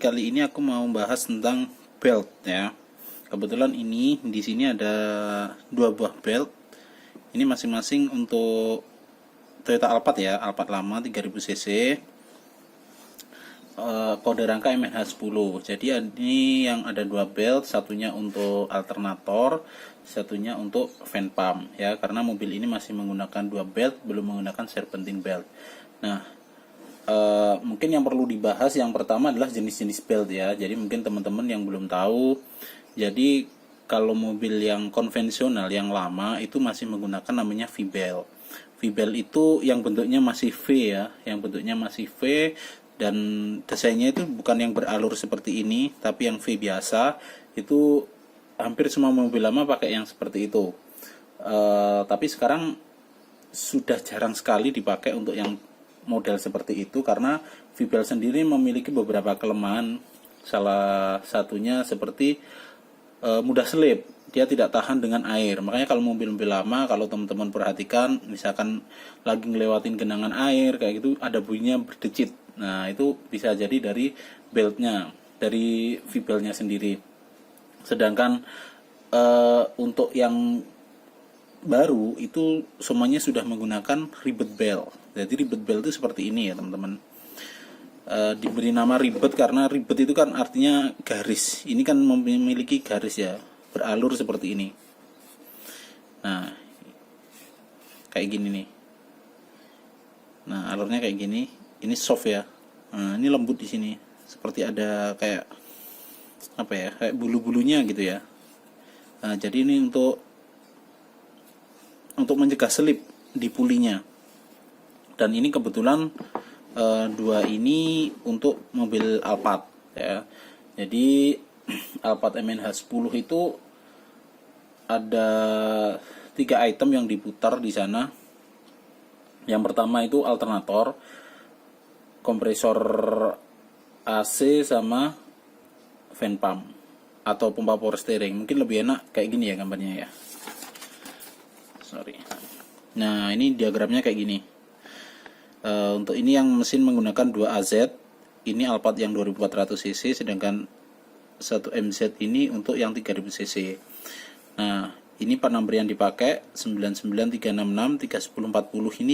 kali ini aku mau bahas tentang belt ya. Kebetulan ini di sini ada dua buah belt. Ini masing-masing untuk Toyota Alphard ya, Alphard lama 3000 cc. Kode rangka MNH10. Jadi ini yang ada dua belt, satunya untuk alternator, satunya untuk fan pump ya, karena mobil ini masih menggunakan dua belt, belum menggunakan serpentine belt. Nah, mungkin yang perlu dibahas yang pertama adalah jenis-jenis belt ya. Jadi mungkin teman-teman yang belum tahu, jadi kalau mobil yang konvensional yang lama itu masih menggunakan namanya V-belt. V-belt itu yang bentuknya masih V ya, yang bentuknya masih V, dan desainnya itu bukan yang beralur seperti ini, tapi yang V biasa. Itu hampir semua mobil lama pakai yang seperti itu. Tapi sekarang sudah jarang sekali dipakai untuk yang model seperti itu, karena V-belt sendiri memiliki beberapa kelemahan. Salah satunya seperti mudah selip, dia tidak tahan dengan air. Makanya kalau mobil-mobil lama, kalau teman-teman perhatikan, misalkan lagi ngelewatin genangan air kayak gitu, ada bunyinya berdecit. Nah, itu bisa jadi dari beltnya, dari V-beltnya sendiri. Sedangkan untuk yang baru itu semuanya sudah menggunakan rivet belt. Jadi rivet belt itu seperti ini ya teman-teman. Diberi nama rivet karena rivet itu kan artinya garis. Ini kan memiliki garis ya, beralur seperti ini. Nah, kayak gini nih. Nah, alurnya kayak gini. Ini soft ya. Nah, ini lembut di sini. Seperti ada kayak apa ya? Kayak bulu-bulunya gitu ya. Nah, jadi ini untuk mencegah selip di pulinya. Dan ini kebetulan dua ini untuk mobil Alphard ya. Jadi Alphard MNH10 itu ada 3 item yang diputar di sana. Yang pertama itu alternator, kompresor AC sama fan pump atau pompa power steering. Mungkin lebih enak kayak gini ya gambarnya ya. Sorry. Nah, ini diagramnya kayak gini. Untuk ini yang mesin menggunakan 2 AZ. Ini Alphard yang 2400 cc, sedangkan 1 MZ ini untuk yang 3000 cc. Nah, ini part number yang dipakai 99366 31040. Ini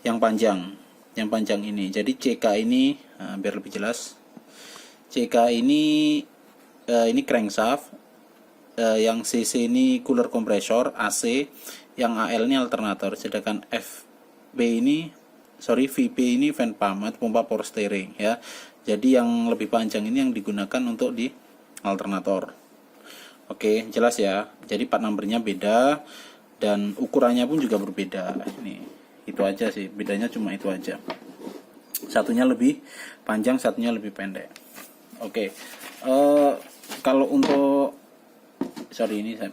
yang panjang. Yang panjang ini. Jadi CK ini biar lebih jelas. CK ini crankshaft, yang CC ini cooler compressor AC, yang AL ini alternator, sedangkan VP ini fan pump atau pompa power steering ya. Jadi yang lebih panjang ini yang digunakan untuk di alternator. Oke, jelas ya. Jadi part numbernya beda dan ukurannya pun juga berbeda. Ini itu aja sih, bedanya cuma itu aja. Satunya lebih panjang, satunya lebih pendek. Oke, kalau untuk ini saya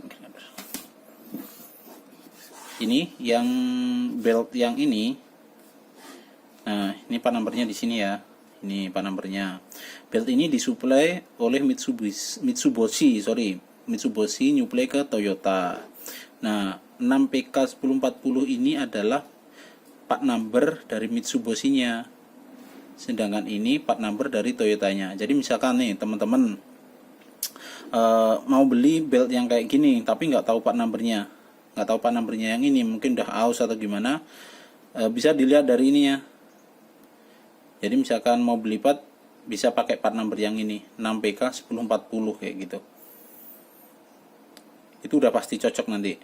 ini yang belt yang ini. Nah, ini part numbernya di sini ya. Ini part numbernya. Belt ini disuplai oleh Mitsubishi nyuplai ke Toyota. Nah, 6PK1040 ini adalah part number dari Mitsubishi-nya. Sedangkan ini part number dari Toyotanya. Jadi misalkan nih teman-teman mau beli belt yang kayak gini tapi nggak tahu part numbernya, yang ini mungkin udah aus atau gimana, bisa dilihat dari ini ya. Jadi misalkan mau beli part, bisa pakai part number yang ini 6PK1040 kayak gitu. Itu udah pasti cocok nanti.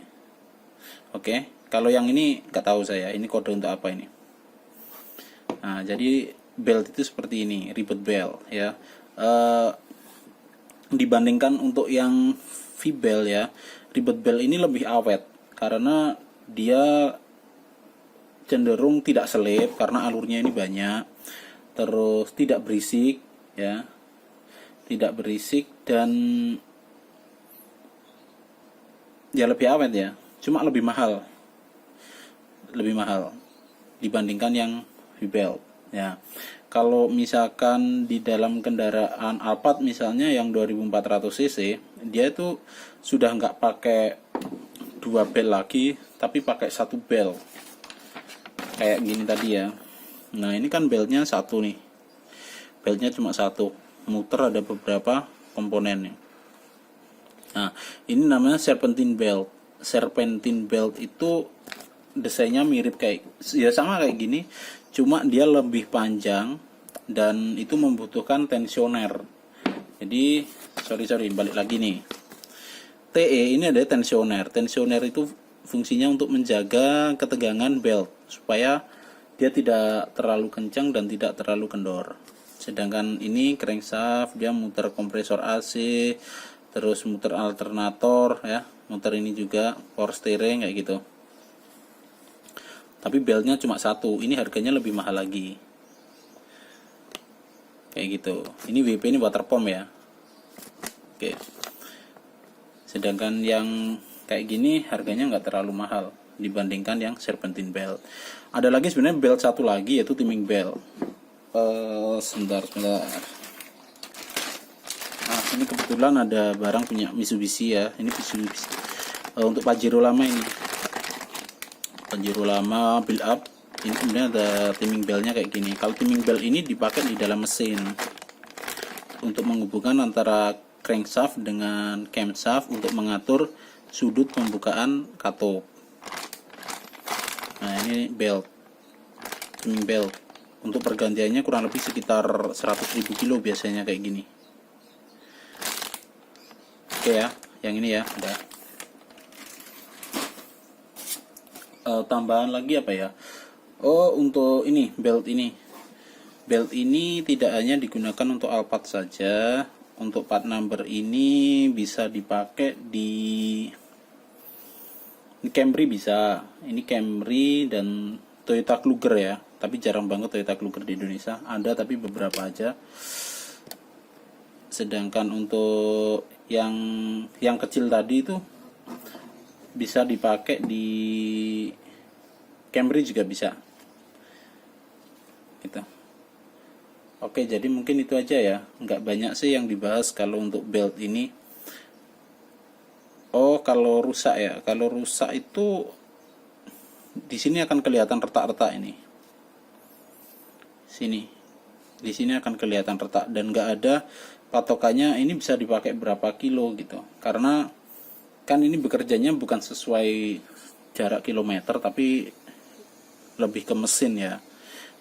Oke, kalau yang ini nggak tahu saya, ini kode untuk apa ini. Nah, jadi belt itu seperti ini, rivet belt ya. Dibandingkan untuk yang V-belt ya, rivet belt ini lebih awet karena dia cenderung tidak selip karena alurnya ini banyak, terus tidak berisik ya, dan ya lebih awet ya. Cuma lebih mahal dibandingkan yang V-belt ya. Kalau misalkan di dalam kendaraan Alphard misalnya yang 2400 cc, dia itu sudah nggak pakai 2 belt lagi, tapi pakai 1 belt kayak gini tadi ya. Nah, ini kan beltnya 1 nih, beltnya cuma 1. muter, ada beberapa komponennya. Nah, ini namanya serpentine belt. Serpentine belt itu desainnya mirip kayak, ya sama kayak gini, cuma dia lebih panjang dan itu membutuhkan tensioner. Jadi sorry balik lagi nih. TE ini ada tensioner. Tensioner itu fungsinya untuk menjaga ketegangan belt supaya dia tidak terlalu kencang dan tidak terlalu kendor. Sedangkan ini crankshaft, dia muter kompresor AC, terus muter alternator ya, muter ini juga power steering kayak gitu. Tapi beltnya cuma satu, ini harganya lebih mahal lagi. Kayak gitu. Ini WP, ini water pump ya. Oke. Sedangkan yang kayak gini harganya nggak terlalu mahal dibandingkan yang serpentine belt. Ada lagi sebenarnya belt satu lagi, yaitu timing belt. Sebentar. Nah, ini kebetulan ada barang punya Mitsubishi ya. Ini Mitsubishi. Untuk Pajero lama ini. Pajero lama build up. Ini kemudian ada timing beltnya kayak gini. Kalau timing belt ini dipakai di dalam mesin untuk menghubungkan antara crankshaft dengan camshaft untuk mengatur sudut pembukaan katup. Nah, ini belt, timing belt. Untuk pergantiannya kurang lebih sekitar 100.000 kilo biasanya kayak gini. Oke ya, yang ini ya udah. Tambahan lagi apa ya? Oh, untuk ini belt ini. Belt ini tidak hanya digunakan untuk Alphard saja. Untuk part number ini bisa dipakai di Camry bisa. Ini Camry dan Toyota Kluger ya. Tapi jarang banget Toyota Kluger di Indonesia. Ada tapi beberapa aja. Sedangkan untuk yang kecil tadi itu bisa dipakai di Camry juga bisa. Gitu. Oke, jadi mungkin itu aja ya. Nggak banyak sih yang dibahas kalau untuk belt ini. Oh, kalau rusak ya. Kalau rusak itu di sini akan kelihatan retak-retak ini. Sini. Di sini akan kelihatan retak dan nggak ada patokannya ini bisa dipakai berapa kilo gitu. Karena kan ini bekerjanya bukan sesuai jarak kilometer tapi lebih ke mesin ya.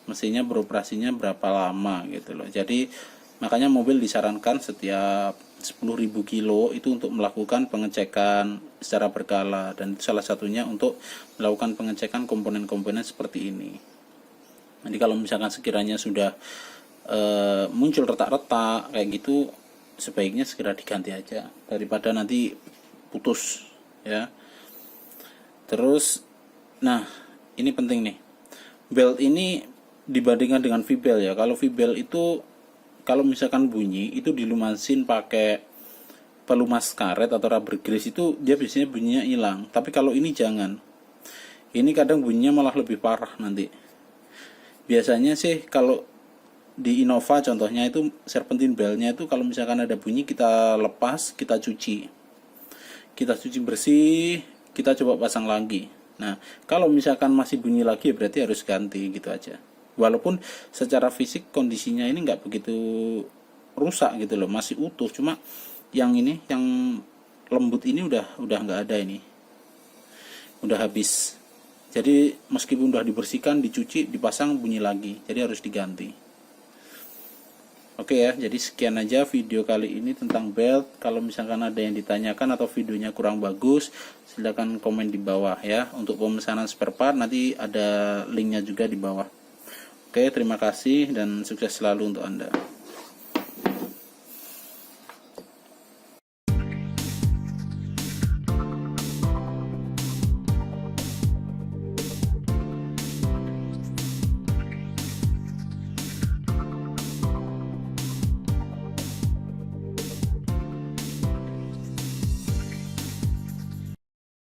Mesinnya beroperasinya berapa lama gitu loh. Jadi makanya mobil disarankan setiap 10.000 kilo itu untuk melakukan pengecekan secara berkala, dan itu salah satunya untuk melakukan pengecekan komponen-komponen seperti ini. Jadi kalau misalkan sekiranya sudah muncul retak-retak kayak gitu, sebaiknya segera diganti aja daripada nanti putus ya. Terus nah, ini penting nih. Belt ini dibandingkan dengan V-belt ya. Kalau V-belt itu kalau misalkan bunyi itu dilumasin pakai pelumas karet atau rubber grease, itu dia biasanya bunyinya hilang. Tapi kalau ini jangan. Ini kadang bunyinya malah lebih parah nanti. Biasanya sih kalau di Innova contohnya itu serpentine beltnya itu kalau misalkan ada bunyi kita lepas, kita cuci. Kita cuci bersih, kita coba pasang lagi. Nah, kalau misalkan masih bunyi lagi berarti harus ganti gitu aja. Walaupun secara fisik kondisinya ini nggak begitu rusak gitu loh, masih utuh, cuma yang ini yang lembut ini udah nggak ada, ini udah habis. Jadi meskipun udah dibersihkan, dicuci, dipasang bunyi lagi, jadi harus diganti. Oke ya, jadi sekian aja video kali ini tentang belt. Kalau misalkan ada yang ditanyakan atau videonya kurang bagus, silahkan komen di bawah ya. Untuk pemesanan spare part nanti ada linknya juga di bawah. Oke, terima kasih dan sukses selalu untuk Anda.